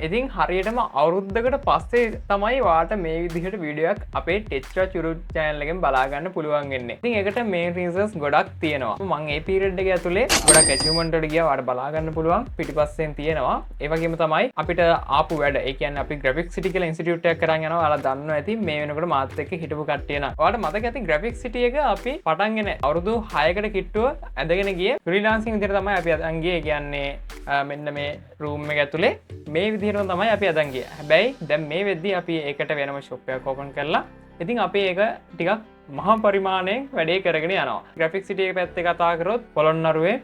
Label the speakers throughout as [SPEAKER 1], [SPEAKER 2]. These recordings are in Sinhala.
[SPEAKER 1] ඉතින් හරියටම අවුරුද්දකට පස්සේ තමයි වාට මේ විදිහට වීඩියෝක් අපේ ටෙච්චා චුරු channel එකෙන් බලා ගන්න පුළුවන් වෙන්නේ. ඉතින් ඒකට main reasons ගොඩක් තියෙනවා. මම මේ period එකේ ඇතුලේ ගොඩක් achievement වලට ගියා වාට බලා ගන්න පුළුවන් පිටිපස්සෙන් තියෙනවා. ඒ වගේම තමයි අපිට ආපු වැඩ. ඒ කියන්නේ අපි Graphic City කියලා ඉන්ස්ටිටියුට් එකක් කරන් යනවා. ඔයාලා දන්නවා ඇති මේ වෙනකොට මාත් එක්ක හිටපු කට්ටිය නා. ඔයාලට මතක ඇති Graphic City එක අපි පටන්ගෙන අවුරුදු 6කට කිට්ටුව ඇඳගෙන ගියේ freelancing විදිහට තමයි අපි අදන් ගියේ. ඒ කියන්නේ මෙන්න මේ room එක ඇතුලේ මේ විදිහටම තමයි අපි අදන් ගියේ. හැබැයි දැන් මේ වෙද්දී අපි ඒකට වෙනම shop එකක් open කරලා ඉතින් අපි ඒක ටිකක් මහා පරිමාණයෙන් වැඩේ කරගෙන යනවා. Graphic City එක පැත්තේ කතා කරොත් පොළොන්නරුවේ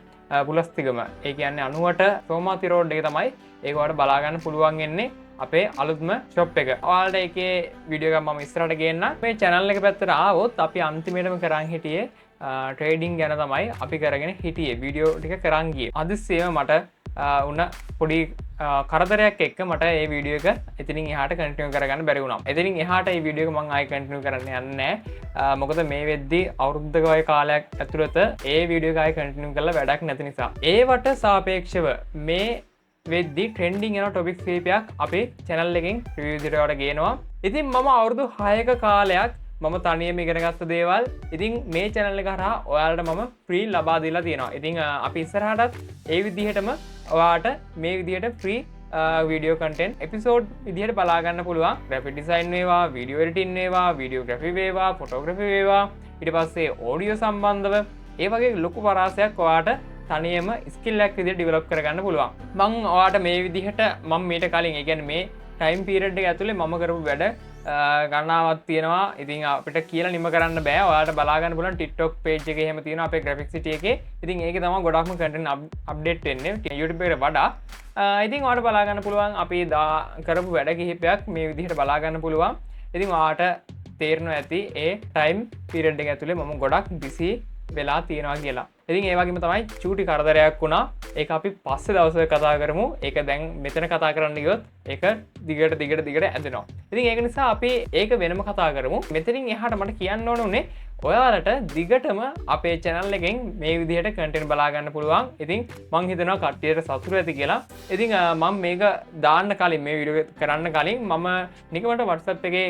[SPEAKER 1] පුලස්තිගම. ඒ කියන්නේ 98 සෝමාති රෝඩ් එක තමයි ඒක ඔයාලට බලා ගන්න පුළුවන් වෙන්නේ. අපේ අලුත්ම shop එක. ඔයාලට ඒකේ වීඩියෝ එකක් මම ඉස්සරහට ගේන්නම්. මේ channel එක පැත්තට ආවොත් අපි අන්තිමේටම කරන් හිටියේ ට්‍රේඩින් ගැන තමයි අපි කරගෙන හිටියේ. වීඩියෝ ටික කරන් ගියේ. අදිස්සේම මට උන පොඩි කරදරයක් එක්ක මට ඒ වීඩියෝ එක එතනින් එහාට කන්ටිනියු කරගන්න බැරි වුණා. එතනින් එහාට මේ වීඩියෝ එක මම ආයෙ කන්ටිනියු කරන්න යන්නේ නැහැ. මොකද මේ වෙද්දී අවුරුද්දක වගේ කාලයක් ඇතුළත ඒ වීඩියෝ එක ආයෙ කන්ටිනියු කරලා වැඩක් නැති නිසා. ඒවට සාපේක්ෂව මේ වෙද්දි ට්‍රෙන්ඩින් යන ටොපික්ස් කීපයක් අපේ channel එකෙන් රිවිව් විදියට වල ගේනවා. ඉතින් මම අවුරුදු 6ක කාලයක් මම තනියම ඉගෙන ගත්ත දේවල් ඉතින් මේ channel එක හරහා ඔයාලට මම free ලබා දීලා තියෙනවා. ඉතින් අපි ඉස්සරහටත් ඒ විදිහටම ඔයාලට මේ විදිහට free video content episode විදිහට බලා ගන්න පුළුවන්. graphic design වේවා, video editing වේවා, videography වේවා, photography වේවා, ඊට පස්සේ audio සම්බන්ධව ඒ වගේ ලොකු පරාසයක් ඔයාලට තනියම ස්කිල් එකක් විදිහට ඩෙවලොප් කරගන්න පුළුවන්. මම ඔයාලට මේ විදිහට මම මීට කලින් ඒ කියන්නේ මේ ටයිම් පීරියඩ් එක ඇතුලේ මම කරපු වැඩ ගණනාවක් තියෙනවා. ඉතින් අපිට කියලා නිම කරන්න බෑ. ඔයාලට බලා ගන්න පුළුවන් TikTok page එකේ එහෙම තියෙනවා අපේ Graphic City එකේ. ඉතින් ඒකේ තමයි ගොඩක්ම content update වෙන්නේ YouTube එකට වඩා. ඉතින් ඔයාලට බලා ගන්න පුළුවන් අපි කරපු වැඩ කිහිපයක් මේ විදිහට බලා ගන්න පුළුවන්. ඉතින් ඔයාලට තේරෙනවා ඇති ඒ ටයිම් පීරියඩ් එක ඇතුලේ මම ගොඩක් busy වෙලා තියෙනවා කියලා. ඉතින් ඒ වගේම තමයි චූටි කරදරයක් වුණා. ඒක අපි පස්සේ දවසක කතා කරමු. ඒක දැන් මෙතන කතා කරන්න ගියොත් ඒක දිගට ඇදෙනවා. ඉතින් ඒක නිසා අපි ඒක වෙනම කතා කරමු. මෙතනින් එහාට මට කියන්න ඕන උනේ ඔයාලට දිගටම අපේ channel එකෙන් මේ විදිහට content බලා ගන්න පුළුවන්. ඉතින් මං හිතනවා කට්ටියට සතුටු ඇති කියලා. ඉතින් මම මේක දාන්න කලින් මේ වීඩියෝ කරන්න කලින් මම නිකමට WhatsApp එකේ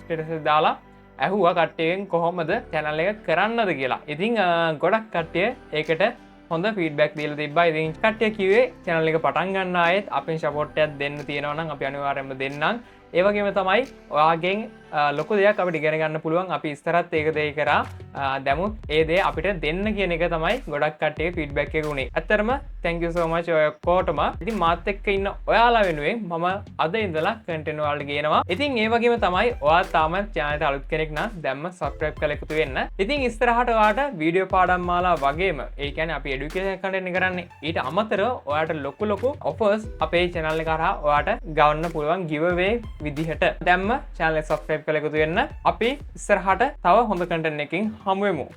[SPEAKER 1] status එක දාලා ඇහුවා කට්ටියෙන් කොහොමද channel එක කරන්නද කියලා. ඉතින් ගොඩක් කට්ටිය ඒකට හොඳ ෆීඩ්බැක් දීලා තිබ්බා. ඉතින් කට්ටිය කිව්වේ channel එක පටන් ගන්න ආයෙත් අපෙන් support එකක් දෙන්න තියෙනවා නම් අපි අනිවාර්යයෙන්ම දෙන්නම්. ඒ වගේම තමයි ඔයාගෙන් ලොකු දෙයක් අපිට ඉගෙන ගන්න පුළුවන්. අපි ඉස්සරත් ඒක දෙයි කරා. දැමුත් ඒ දේ අපිට දෙන්න කියන එක තමයි ගොඩක් කට්ටියගේ ෆීඩ්බැක් එක උනේ. ඇත්තටම thank you so much ඔය ඔක්කොටම. ඉතින් මාත් එක්ක ඉන්න ඔයාලා වෙනුවෙන් මම අද ඉඳලා content වලට ගේනවා. ඉතින් ඒ වගේම තමයි ඔයා තාම channel එකට අලුත් කෙනෙක් නම් දැම්ම subscribe කරලා එකතු වෙන්න. ඉතින් ඉස්සරහට ඔයාට වීඩියෝ පාඩම් මාලා වගේම ඒ කියන්නේ අපි education content කරන්නේ. ඊට අමතරව ඔයාට ලොකු offers අපේ channel එක හරහා ඔයාට ගවන්න පුළුවන් giveaway විදිහට. දැම්ම channel එක subscribe කරලා එකතු වෙන්න. අපි ඉස්සරහට තව හොඳ content එකකින් හමු වෙමු.